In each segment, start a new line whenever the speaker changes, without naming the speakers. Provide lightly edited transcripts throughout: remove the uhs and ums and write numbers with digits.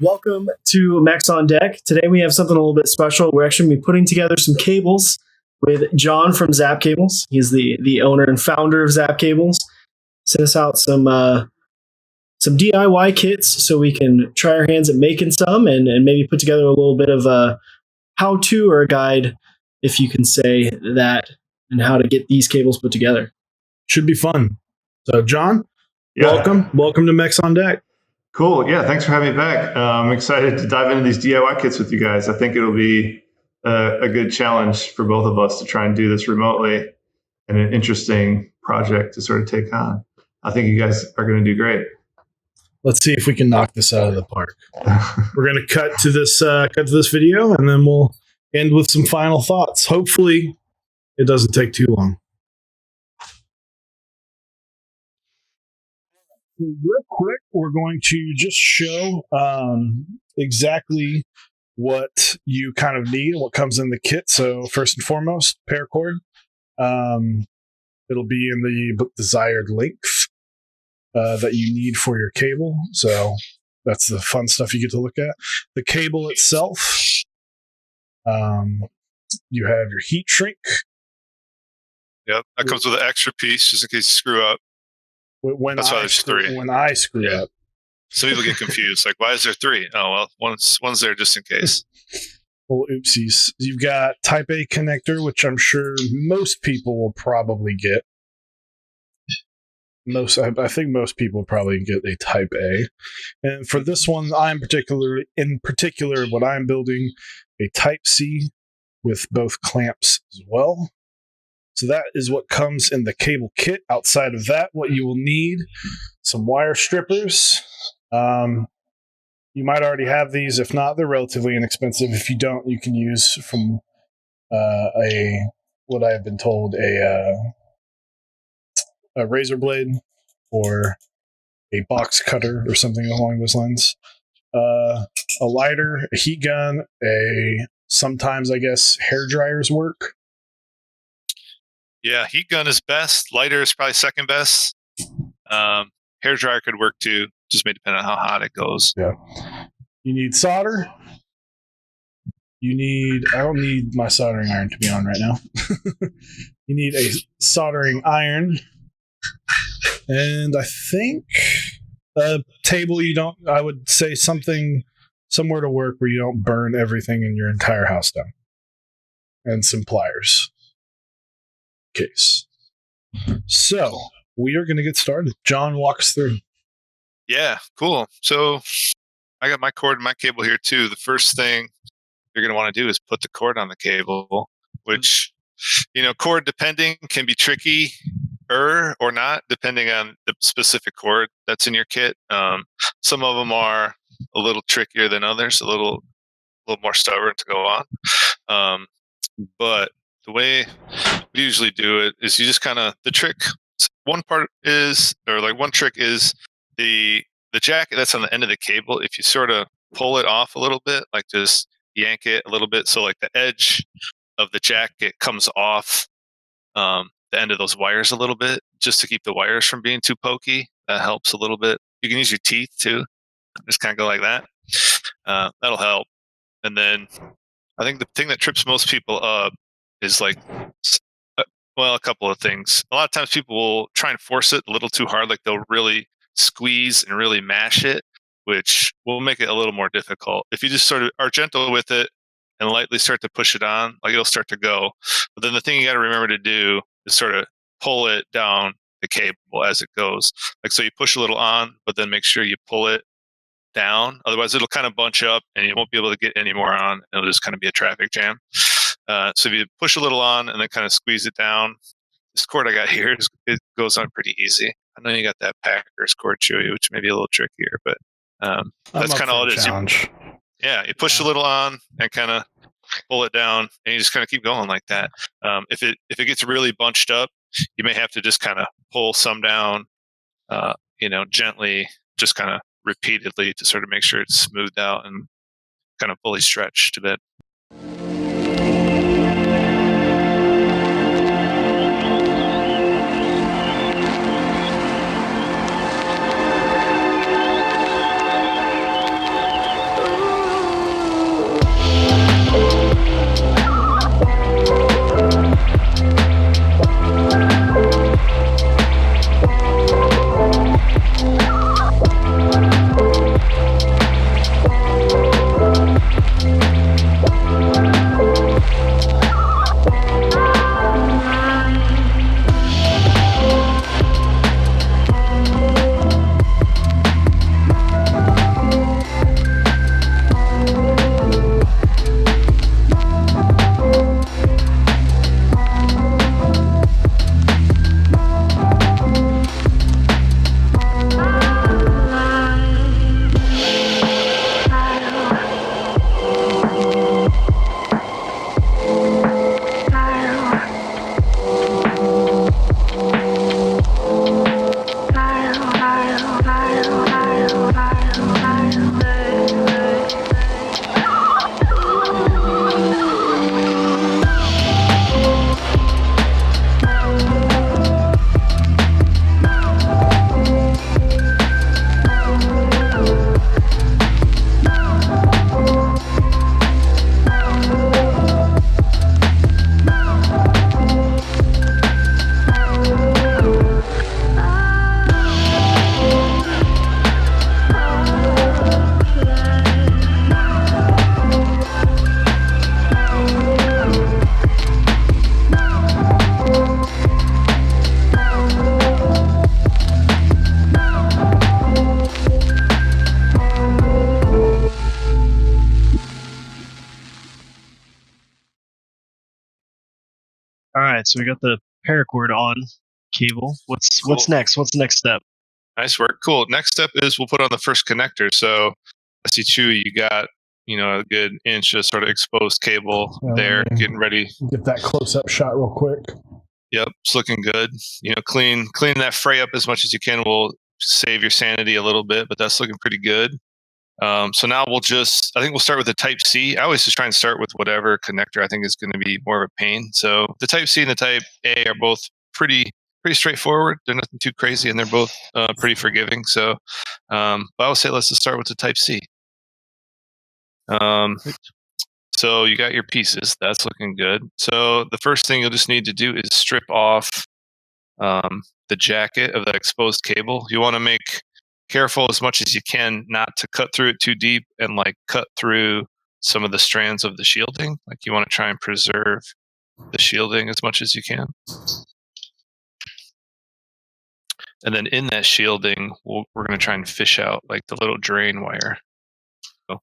Welcome to Mechs on Deck. Today we have something a little bit special. We're actually going to be putting together some cables with John from Zap Cables. He's the owner and founder of Zap Cables. Sent us out some DIY kits so we can try our hands at making some and maybe put together a little bit of a how-to or a guide, if you can say that, and how to get these cables put together.
Should be fun. So, John, welcome to Mechs on Deck.
Cool. Yeah, thanks for having me back. I'm excited to dive into these DIY kits with you guys. I think it'll be a good challenge for both of us to try and do this remotely, and an interesting project to sort of take on. I think you guys are going to do great.
Let's see if we can knock this out of the park. We're going to cut to this video, and then we'll end with some final thoughts. Hopefully, it doesn't take too long. Real quick, we're going to just show exactly what you kind of need and what comes in the kit. So first and foremost, paracord. It'll be in the desired length that you need for your cable. So that's the fun stuff you get to look at. The cable itself, you have your heat shrink.
Yep, that comes with an extra piece just in case you screw up. That's why there's three.
When I screw up.
So people get confused. Like, why is there three? Oh, well, one's there just in case.
Well, oopsies. You've got Type A connector, which I'm sure most people will probably get. I think most people will probably get a Type A. And for this one, in particular, what I'm building, a Type C with both clamps as well. So that is what comes in the cable kit. Outside of that, what you will need, some wire strippers. You might already have these. If not, they're relatively inexpensive. If you don't, you can use from what I have been told, a razor blade or a box cutter or something along those lines. A lighter, a heat gun, sometimes I guess hair dryers work.
Yeah, heat gun is best. Lighter is probably second best. Hair dryer could work too. Just may depend on how hot it goes.
Yeah. You need solder. I don't need my soldering iron to be on right now. You need a soldering iron. And I think a table I would say somewhere to work where you don't burn everything in your entire house down. And some pliers. Case. So we are going to get started. John, walk us through.
Yeah, cool. So I got my cord and my cable here too. The first thing you're going to want to do is put the cord on the cable, which, cord depending can be tricky or not, depending on the specific cord that's in your kit. Some of them are a little trickier than others, a little more stubborn to go on. But the way we usually do it is you just kind of, the trick, one trick is the jacket that's on the end of the cable. If you sort of pull it off a little bit, like just yank it a little bit, so like the edge of the jacket comes off the end of those wires a little bit, just to keep the wires from being too pokey. That helps a little bit. You can use your teeth too. Just kind of go like that. That'll help. And then I think the thing that trips most people up is a couple of things. A lot of times people will try and force it a little too hard, like they'll really squeeze and really mash it, which will make it a little more difficult. If you just sort of are gentle with it and lightly start to push it on, like it'll start to go. But then the thing you got to remember to do is sort of pull it down the cable as it goes. Like, so you push a little on, but then make sure you pull it down. Otherwise it'll kind of bunch up and you won't be able to get any more on. It'll just kind of be a traffic jam. So if you push a little on and then kind of squeeze it down, this cord I got here, it goes on pretty easy. I know you got that Packers cord, Chewy, which may be a little trickier, but that's kind of all it is. You push a little on and kind of pull it down, and you just kind of keep going like that. If it gets really bunched up, you may have to just kind of pull some down, gently, just kind of repeatedly to sort of make sure it's smoothed out and kind of fully stretched a bit.
right, so we got the paracord on cable. What's next? What's the next step?
Nice work. Cool. Next step is we'll put on the first connector. So I see Chewy, you got a good inch of sort of exposed cable there, getting ready.
Get that close-up shot real quick.
Yep, it's looking good. Clean that fray up as much as you can will save your sanity a little bit, but that's looking pretty good. So now I think we'll start with the Type C. I always just try and start with whatever connector I think is going to be more of a pain. So the Type C and the Type A are both pretty straightforward. They're nothing too crazy, and they're both pretty forgiving. So, but I would say let's just start with the Type C. So you got your pieces. That's looking good. So the first thing you'll just need to do is strip off the jacket of that exposed cable. You want to make careful as much as you can not to cut through it too deep and cut through some of the strands of the shielding. You want to try and preserve the shielding as much as you can. And then in that shielding, we're going to try and fish out the little drain wire. So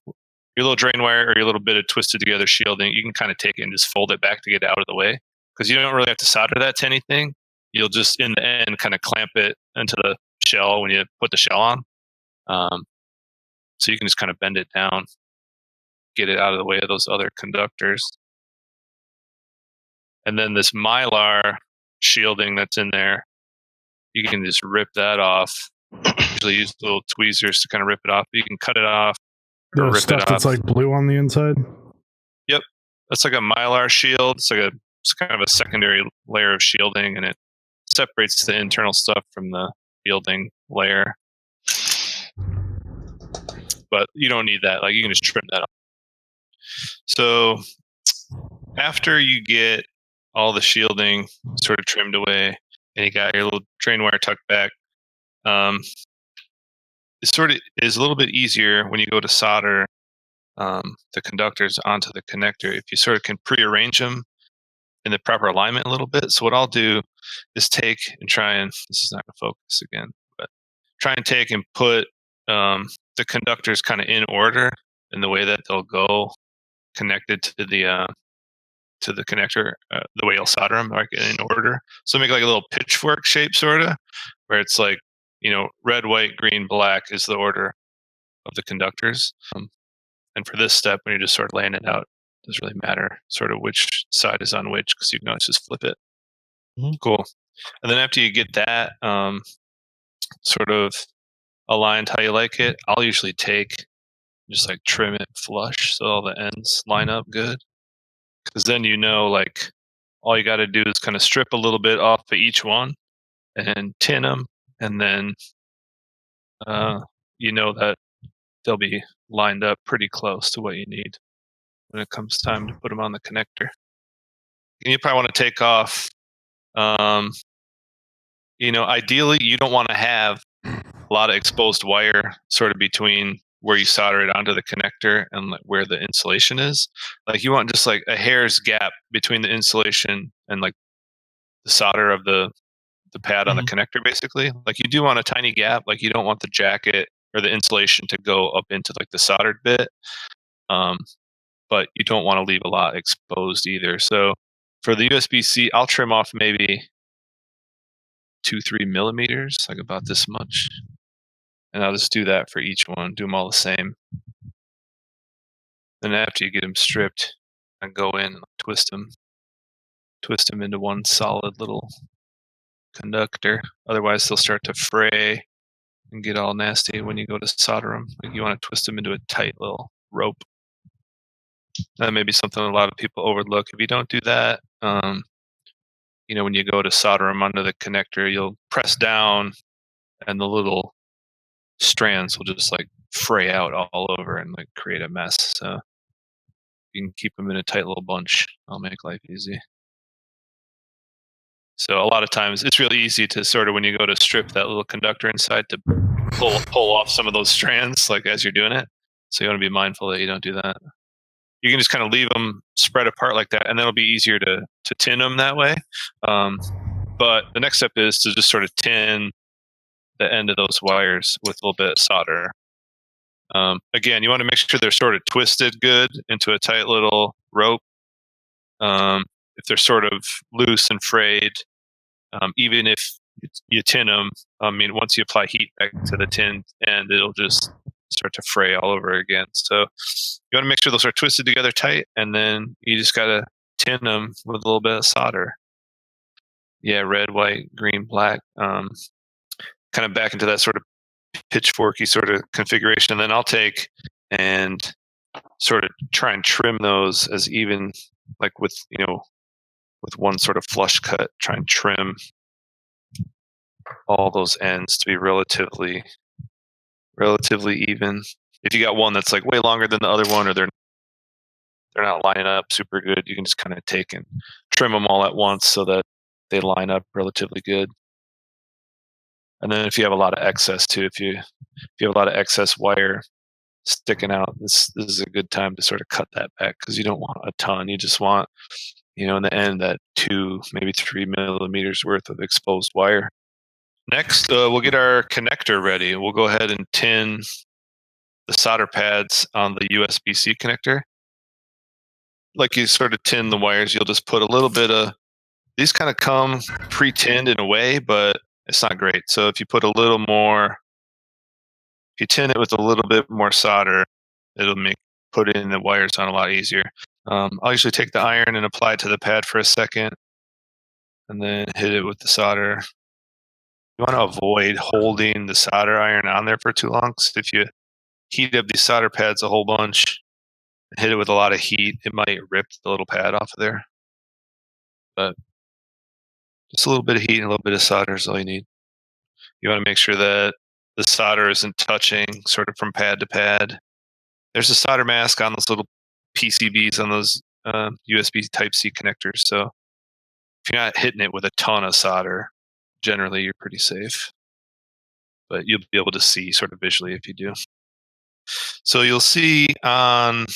your little drain wire or your little bit of twisted together shielding, you can kind of take it and just fold it back to get it out of the way, because you don't really have to solder that to anything. You'll just, in the end, kind of clamp it into the shell when you put the shell on. So you can just kind of bend it down, get it out of the way of those other conductors. And then this Mylar shielding that's in there, you can just rip that off. Usually use little tweezers to kind of rip it off. You can cut it off or
The
rip
stuff
it
that's
off.
blue on the inside?
Yep. That's like a Mylar shield. It's kind of a secondary layer of shielding, and it separates the internal stuff from the shielding layer. But you don't need that. You can just trim that off. So after you get all the shielding sort of trimmed away and you got your little drain wire tucked back, it sort of is a little bit easier when you go to solder the conductors onto the connector if you sort of can prearrange them in the proper alignment a little bit. So what I'll do is take and try and, this is not going to focus again, but try and take and put the conductors kind of in order in the way that they'll go connected to the connector, the way you'll solder them in order. So make a little pitchfork shape sort of, where it's red, white, green, black is the order of the conductors. And for this step, when you're just sort of laying it out, it doesn't really matter sort of which side is on which, because you can always just flip it. Mm-hmm. Cool. And then after you get that sort of aligned how you like it, I'll usually take just trim it flush so all the ends line up good. Because then all you got to do is kind of strip a little bit off of each one and tin them, and then that they'll be lined up pretty close to what you need when it comes time to put them on the connector. And you probably want to take off, ideally you don't want to have a lot of exposed wire sort of between where you solder it onto the connector and where the insulation is. You want just a hair's gap between the insulation and the solder of the pad on the connector, basically. You do want a tiny gap. You don't want the jacket or the insulation to go up into the soldered bit. But you don't want to leave a lot exposed either. So for the USB-C, I'll trim off maybe 2-3 millimeters, about this much. And I'll just do that for each one, do them all the same. Then after you get them stripped, I go in and twist them into one solid little conductor. Otherwise, they'll start to fray and get all nasty when you go to solder them. You want to twist them into a tight little rope. That may be something a lot of people overlook. If you don't do that, when you go to solder them under the connector, you'll press down and the little strands will just fray out all over and create a mess. So you can keep them in a tight little bunch. I'll make life easy. So a lot of times it's really easy to sort of, when you go to strip that little conductor inside, to pull off some of those strands as you're doing it. So you want to be mindful that you don't do that. You can just kind of leave them spread apart like that, and then it'll be easier to tin them that way. But the next step is to just sort of tin the end of those wires with a little bit of solder. Again, you want to make sure they're sort of twisted good into a tight little rope. if they're sort of loose and frayed, even if you tin them, I mean, once you apply heat back to the tin, and it'll just start to fray all over again. So you want to make sure those are twisted together tight, and then you just got to tin them with a little bit of solder. Yeah, red, white, green, black, kind of back into that sort of pitchforky sort of configuration. And then I'll take and sort of try and trim those as even, like with one sort of flush cut, try and trim all those ends to be relatively even. If you got one that's like way longer than the other one, or they're not lining up super good, you can just kind of take and trim them all at once so that they line up relatively good. And then if you have a lot of excess too, if you have a lot of excess wire sticking out, this is a good time to sort of cut that back, because you don't want a ton. You just want, in the end, that 2, maybe 3 millimeters worth of exposed wire. Next, we'll get our connector ready. We'll go ahead and tin the solder pads on the USB-C connector. Like you sort of tin the wires, you'll just put a little bit of, these kind of come pre-tinned in a way, but it's not great. So if you put a little more, if you tin it with a little bit more solder, it'll make putting the wires on a lot easier. I'll usually take the iron and apply it to the pad for a second, and then hit it with the solder. You want to avoid holding the solder iron on there for too long, because if you heat up these solder pads a whole bunch and hit it with a lot of heat, it might rip the little pad off of there. But just a little bit of heat and a little bit of solder is all you need. You want to make sure that the solder isn't touching sort of from pad to pad. There's a solder mask on those little PCBs on those USB Type-C connectors. So if you're not hitting it with a ton of solder, generally you're pretty safe. But you'll be able to see sort of visually if you do. So you'll see on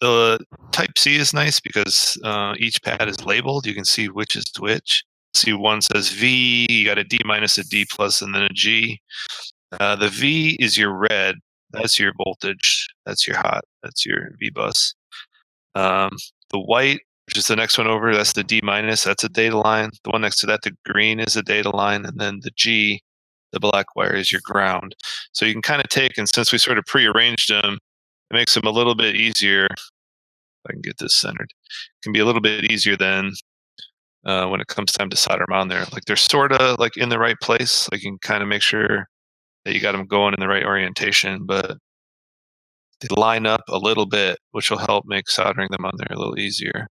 the Type-C is nice because each pad is labeled. You can see which is which. See, one says V, you got a D minus, a D plus, and then a G. The V is your red. That's your voltage. That's your hot. That's your V bus. The white, which is the next one over, that's the D minus. That's a data line. The one next to that, the green, is a data line. And then the G, the black wire, is your ground. So you can kind of take, and since we sort of prearranged them, it makes them a little bit easier. If I can get this centered, it can be a little bit easier than when it comes time to solder them on there. Like they're sort of like in the right place. Like you can kind of make sure that you got them going in the right orientation, but they line up a little bit, which will help make soldering them on there a little easier.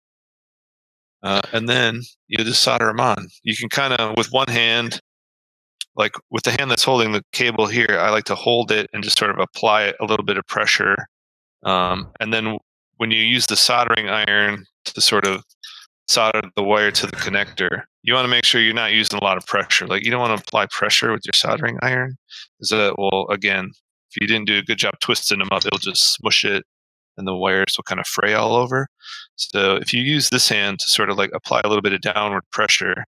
And then you just solder them on. You can kind of, with one hand, like with the hand that's holding the cable here, I like to hold it and just sort of apply a little bit of pressure. And then when you use the soldering iron to sort of solder the wire to the connector, you want to make sure you're not using a lot of pressure. Like you don't want to apply pressure with your soldering iron, because that will, again, if you didn't do a good job twisting them up, it'll just smush it and the wires will kind of fray all over. So if you use this hand to sort of like apply a little bit of downward pressure,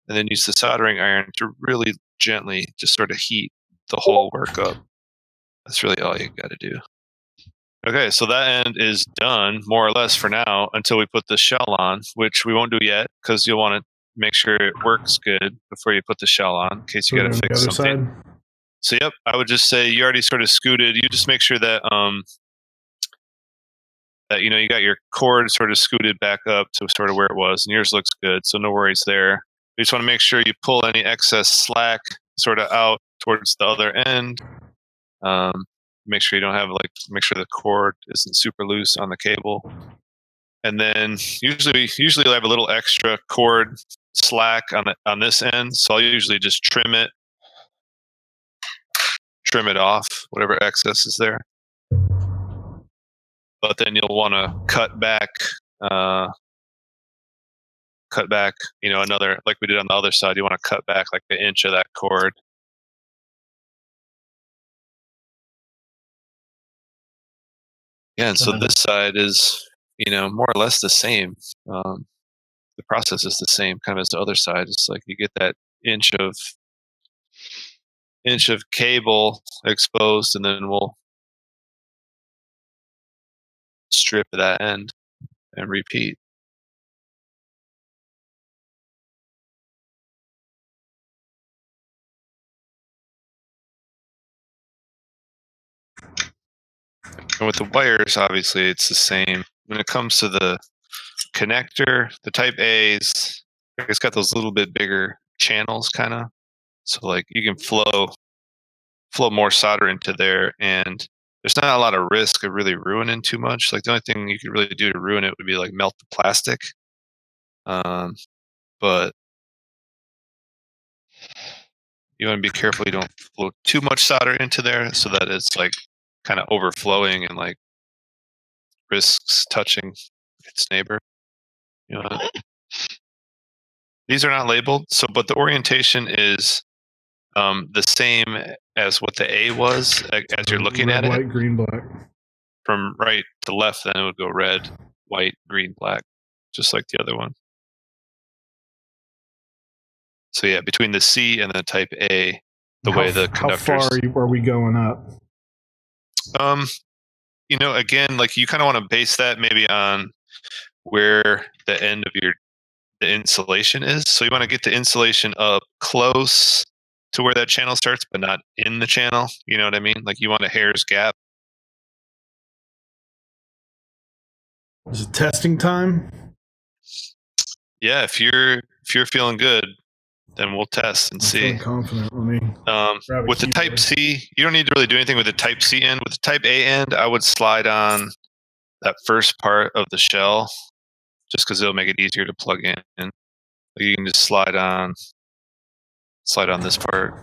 and then use the soldering iron to really gently just sort of heat the whole work up, that's really all you got to do. Okay, so that end is done more or less for now until we put the shell on, which we won't do yet because you'll want to make sure it works good before you put the shell on, in case you got to fix something.
Side.
So yep, I would just say you already sort of scooted. You just make sure that that you got your cord sort of scooted back up to sort of where it was, and yours looks good, so no worries there. You just want to make sure you pull any excess slack sort of out towards the other end. Make sure you don't have make sure the cord isn't super loose on the cable. And then usually I have a little extra cord slack on this end, so I'll usually just trim it off, whatever excess is there. But then you'll want to cut back, another, like we did on the other side. You want to cut back like an inch of that cord. Yeah, and so this side is, more or less the same. The process is the same, kind of as the other side. It's like you get that inch of cable exposed, and then we'll strip that end and repeat. And with the wires, obviously, it's the same. When it comes to the connector, the Type A's, it's got those little bit bigger channels, kind of. So like you can flow more solder into there, and there's not a lot of risk of really ruining too much. Like the only thing you could really do to ruin it would be like melt the plastic. But you want to be careful you don't flow too much solder into there so that it's like kind of overflowing and like risks touching its neighbor. You know, these are not labeled, so but the orientation is the same as what the A was as you're looking
red,
at
white,
it.
green, black.
From right to left, then it would go red, white, green, black, just like the other one. So yeah, between the C and the Type A, way the conductors.
How far are we going up?
Again, like you kind of want to base that maybe on where the end of the insulation is. So you want to get the insulation up close to where that channel starts, but not in the channel. You know what I mean? Like you want a hair's gap.
Is it testing time?
Yeah, if you're feeling good, then we'll test and see.
I'm confident. Let me
with the Type C, you don't need to really do anything with the Type C end. With the Type A end, I would slide on that first part of the shell, just because it'll make it easier to plug in. Like you can just slide on this part.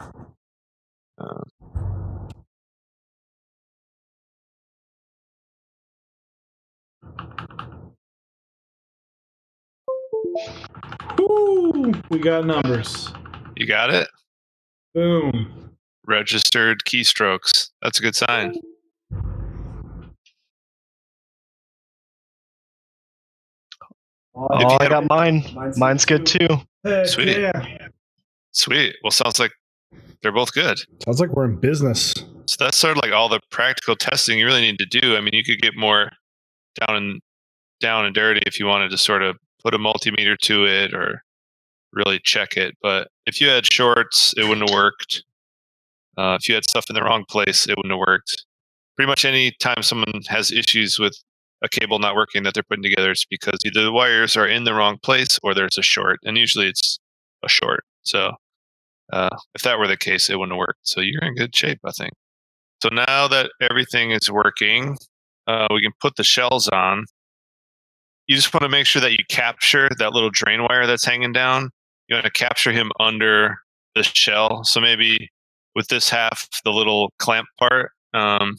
Woo! We got numbers.
You got it?
Boom.
Registered keystrokes. That's a good sign.
Oh, I got mine. Mine's good too.
Sweet.
Yeah.
Sweet. Well, sounds like they're both good.
Sounds like we're in business.
So that's sort of like all the practical testing you really need to do. I mean, you could get more down and dirty if you wanted to sort of put a multimeter to it or really check it. But if you had shorts, it wouldn't have worked. If you had stuff in the wrong place, it wouldn't have worked. Pretty much any time someone has issues with a cable not working that they're putting together, it's because either the wires are in the wrong place or there's a short, and usually it's a short. So if that were the case, it wouldn't have worked. So you're in good shape, I think. So now that everything is working, we can put the shells on. You just want to make sure that you capture that little drain wire that's hanging down. You want to capture him under the shell. So maybe with this half, the little clamp part, you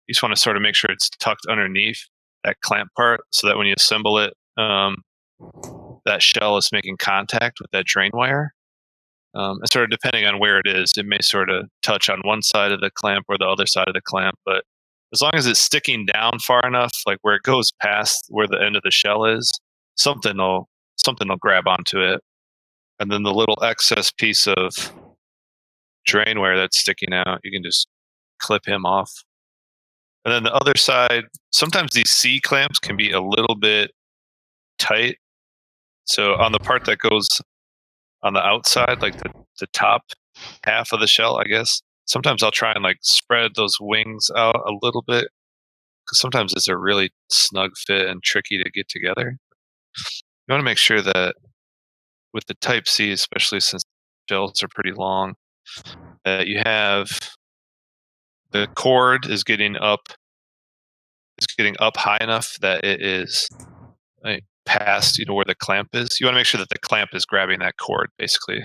just want to sort of make sure it's tucked underneath that clamp part so that when you assemble it, that shell is making contact with that drain wire. And sort of depending on where it is, it may sort of touch on one side of the clamp or the other side of the clamp. But as long as it's sticking down far enough, like where it goes past where the end of the shell is, something will grab onto it. And then the little excess piece of drain wire that's sticking out, you can just clip him off. And then the other side, sometimes these C clamps can be a little bit tight. So on the part that goes on the outside, like the top half of the shell, I guess, sometimes I'll try and like spread those wings out a little bit, because sometimes it's a really snug fit and tricky to get together. You want to make sure that with the Type C, especially since shells are pretty long, that you have the cord is getting up high enough that it is like past where the clamp is. You want to make sure that the clamp is grabbing that cord, basically.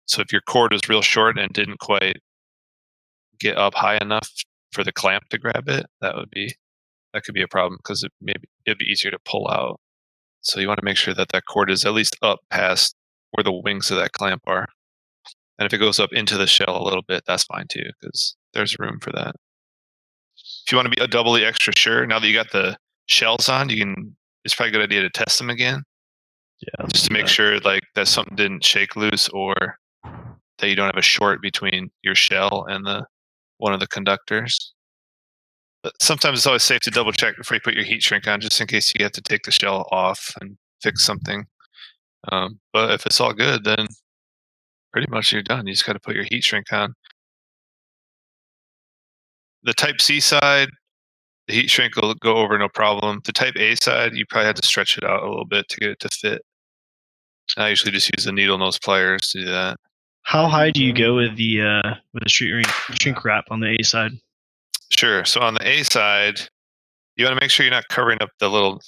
So if your cord was real short and didn't quite get up high enough for the clamp to grab it, that could be a problem, because it'd be easier to pull out. So you want to make sure that that cord is at least up past where the wings of that clamp are. And if it goes up into the shell a little bit, that's fine too, because there's room for that. If you want to be a doubly extra sure, now that you got the shells on, it's probably a good idea to test them again.
Yeah.
Just to make sure like that something didn't shake loose, or that you don't have a short between your shell and one of the conductors. But sometimes it's always safe to double check before you put your heat shrink on, just in case you have to take the shell off and fix something. But if it's all good, then pretty much you're done. You just got to put your heat shrink on. the Type C side, the heat shrink will go over no problem. The Type A side, you probably have to stretch it out a little bit to get it to fit. I usually just use the needle nose pliers to do that.
How high do you go with the shrink wrap on the A side?
Sure. So on the A side, you want to make sure you're not covering up the little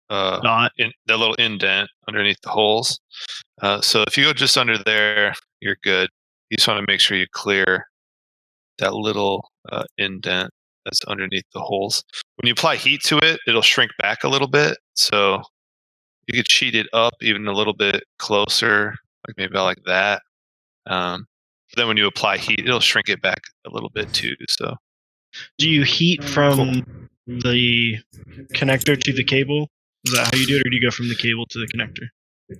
Dot.
the little indent underneath the holes. So if you go just under there, you're good. You just want to make sure you clear that little indent that's underneath the holes. When you apply heat to it, it'll shrink back a little bit. So you could sheet it up even a little bit closer, like maybe about like that. Then when you apply heat, it'll shrink it back a little bit too. So
Do you heat from the connector to the cable? Is that how you do it, or do you go from the cable to the connector?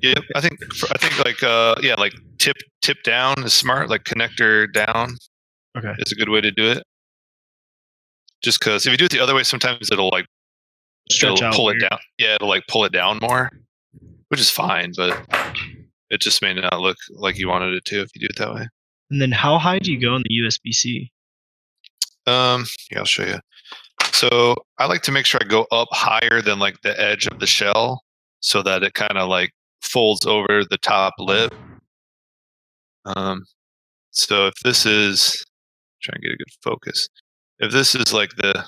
yeah, I think like tip down is smart. Like connector down,
Okay.
is a good way to do it. Just because if you do it the other way, sometimes it'll
Stretch out.
pull
weird.
it down. Yeah, it'll like pull it down more, which is fine, but it just may not look like you wanted it to if you do it that way.
And then how high do you go on the USB-C?
Yeah, I'll show you. So I like to make sure I go up higher than like the edge of the shell, so that it kind of like folds over the top lip. So if this is, try and get a good focus. If this is like the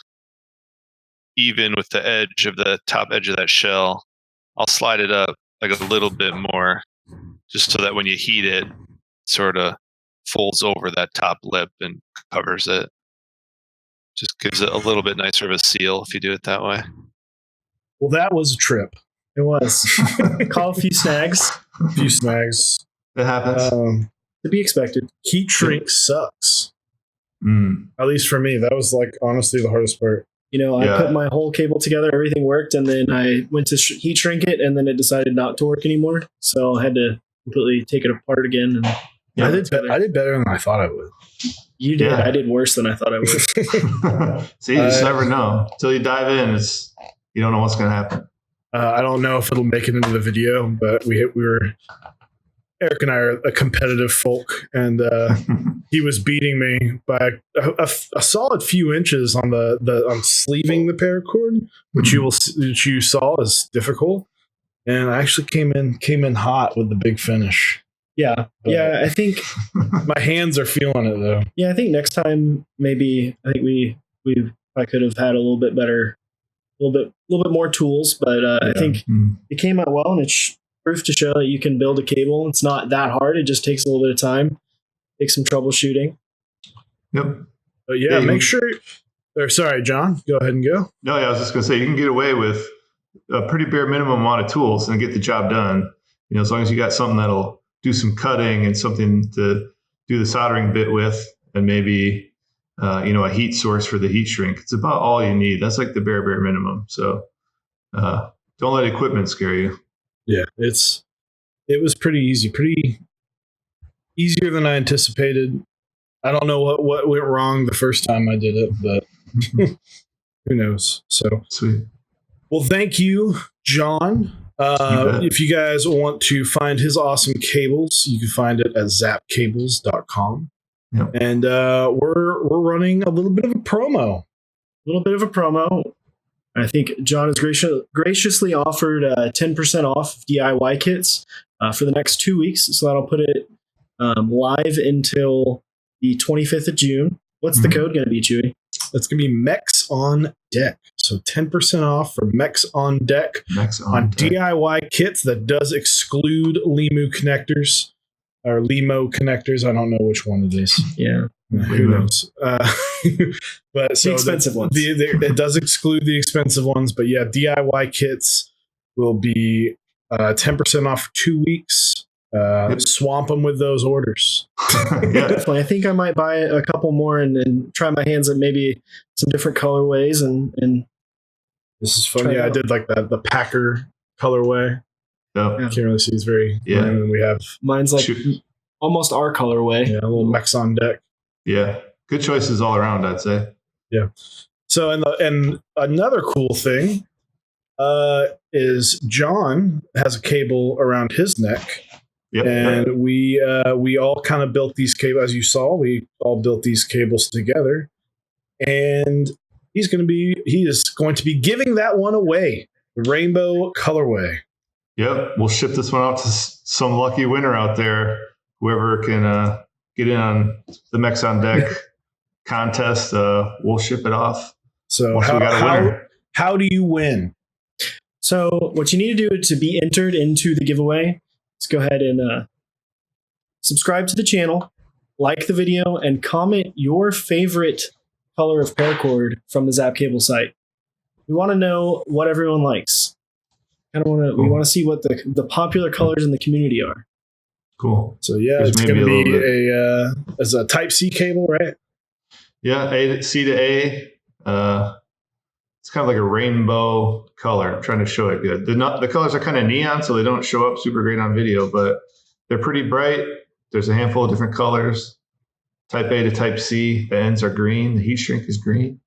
even with the edge of the top edge of that shell, I'll slide it up like a little bit more, just so that when you heat it, sort of folds over that top lip and covers it. Just gives it a little bit nicer of a seal if you do it that way.
Well, that was a trip.
It was. Caught a few snags.
A few snags.
It happens.
To be expected.
Heat shrink sucks.
Mm.
At least for me, that was like honestly the hardest part.
You know,
Yeah.
I put my whole cable together, everything worked, and then I went to heat shrink it, and then it decided not to work anymore. So I had to completely take it apart again. And
Yeah.
I did better than I thought I would.
you did.
Yeah.
I did worse than I thought I would.
See, you just never know until you dive in. You don't know what's going to happen.
I don't know if it'll make it into the video, but we were Eric and I are a competitive folk, and he was beating me by a solid few inches on on sleeving the paracord, which you saw is difficult. And I actually came in hot with the big finish.
Yeah.
But-
Yeah. I think
My hands are feeling it though.
I think next time maybe I think I could have had a little bit better, a little bit more tools, but I think
Mm.
it came out well, and it's proof to show that you can build a cable. It's not that hard. It just takes a little bit of time. Takes some troubleshooting.
Yep.
But yeah,
Yeah,
make sure. Or sorry, John, go ahead and go.
No, yeah, I was just going to say you can get away with a pretty bare minimum amount of tools and get the job done. You know, as long as you got something that'll do some cutting and something to do the soldering bit with, and maybe a heat source for the heat shrink. It's about all you need. That's like the bare minimum. So don't let equipment scare you.
Yeah, it was pretty easier than I anticipated. I don't know what went wrong the first time I did it, but who knows? So
Sweet.
well, thank you, John.
bet.
If you guys want to find his awesome cables, you can find it at zapcables.com.
Yep.
And we're running a little bit of a promo.
I think John has graciously offered 10% off DIY kits for the next 2 weeks. So that'll put it live until the 25th of June. What's the code going to be, Chewy?
That's going to be Mechs on deck. So 10% off for Mechs on deck
Next
on
deck.
DIY kits. That does exclude Limu connectors or Limo connectors. I don't know which one it is.
Yeah.
Who knows? But so
The expensive ones.
It does exclude the expensive ones. But yeah, DIY kits will be 10% off for 2 weeks. Swamp them with those orders.
Yeah.
Definitely. I think I might buy a couple more and try my hands at maybe some different colorways and
This is fun.
Try it
Yeah, I
out.
did like the Packer colorway.
Yep.
Can't really see. It's very
Yeah.
And then we have
mine's like
Shoot.
almost our colorway.
a little Mechs on deck.
Yeah. Good choices all around, I'd say.
So and another cool thing is John has a cable around his neck,
Yep.
and we all kind of built these cables. As you saw, we all built these cables together. and he is going to be giving that one away, the rainbow colorway.
Yep, we'll ship this one out to some lucky winner out there. Whoever can get in on the Mechs on Deck contest, we'll ship it off.
So how do you win?
So what you need to do to be entered into the giveaway is go ahead and subscribe to the channel, like the video, and comment your favorite color of paracord from the Zap Cable site. We want to know what everyone likes. We want to see what the popular colors in the community are.
Cool.
So yeah, it's going to be as a Type C cable, right?
Yeah, C to A. It's kind of like a rainbow color. I'm trying to show it good. The colors are kind of neon, so they don't show up super great on video, but they're pretty bright. There's a handful of different colors. Type A to Type C. The ends are green. The heat shrink is green.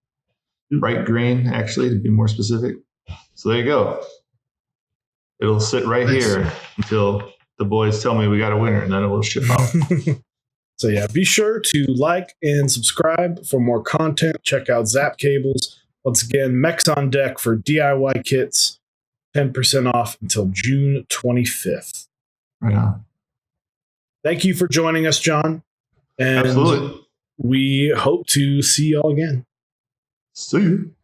Bright green, actually, to be more specific. So there you go. It'll sit right here until the boys tell me we got a winner, and then it will ship out.
So yeah, be sure to like and subscribe for more content. Check out Zap Cables. Once again, Mechs on Deck for DIY kits. 10% off until June 25th.
Right on.
Thank you for joining us, John. And
Absolutely.
we hope to see y'all again.
See you.